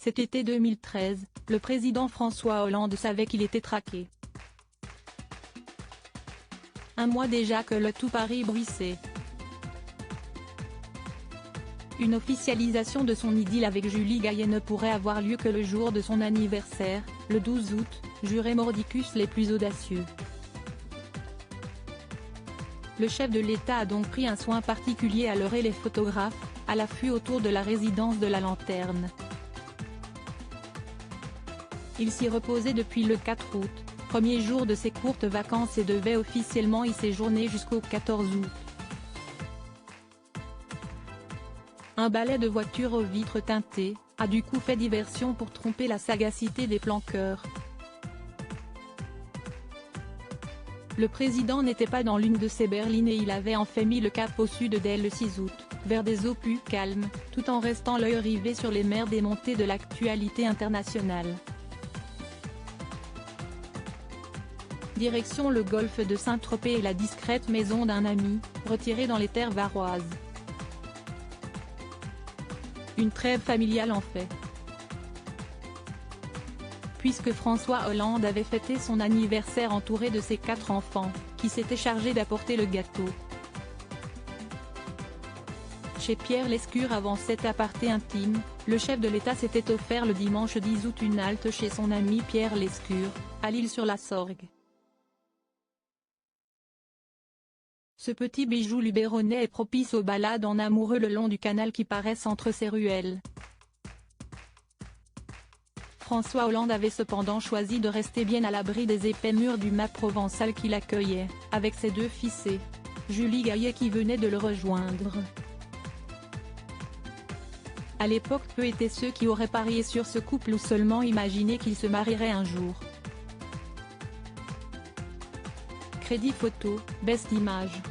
Cet été 2013, le président François Hollande savait qu'il était traqué. Un mois déjà que le tout Paris bruissait. Une officialisation de son idylle avec Julie Gaillet ne pourrait avoir lieu que le jour de son anniversaire, le 12 août, juraient mordicus les plus audacieux. Le chef de l'État a donc pris un soin particulier à leurrer les photographes, à l'affût autour de la résidence de la Lanterne. Il s'y reposait depuis le 4 août, premier jour de ses courtes vacances et devait officiellement y séjourner jusqu'au 14 août. Un balai de voitures aux vitres teintées a du coup fait diversion pour tromper la sagacité des planqueurs. Le président n'était pas dans l'une de ses berlines et il avait en fait mis le cap au sud dès le 6 août, vers des eaux plus calmes, tout en restant l'œil rivé sur les mers démontées de l'actualité internationale. Direction le golfe de Saint-Tropez et la discrète maison d'un ami, retirée dans les terres varoises. Une trêve familiale en fait. Puisque François Hollande avait fêté son anniversaire entouré de ses 4 enfants, qui s'étaient chargés d'apporter le gâteau. Chez Pierre Lescure avant cet aparté intime, le chef de l'État s'était offert le dimanche 10 août une halte chez son ami Pierre Lescure, à l'Isle-sur-la-Sorgue. Ce petit bijou luberonais est propice aux balades en amoureux le long du canal qui paraissent entre ces ruelles. François Hollande avait cependant choisi de rester bien à l'abri des épais murs du mât provençal qui l'accueillait, avec ses 2 fils, Julie Gaillet qui venait de le rejoindre. À l'époque peu étaient ceux qui auraient parié sur ce couple ou seulement imaginé qu'ils se marieraient un jour. Crédit photo, Best Images.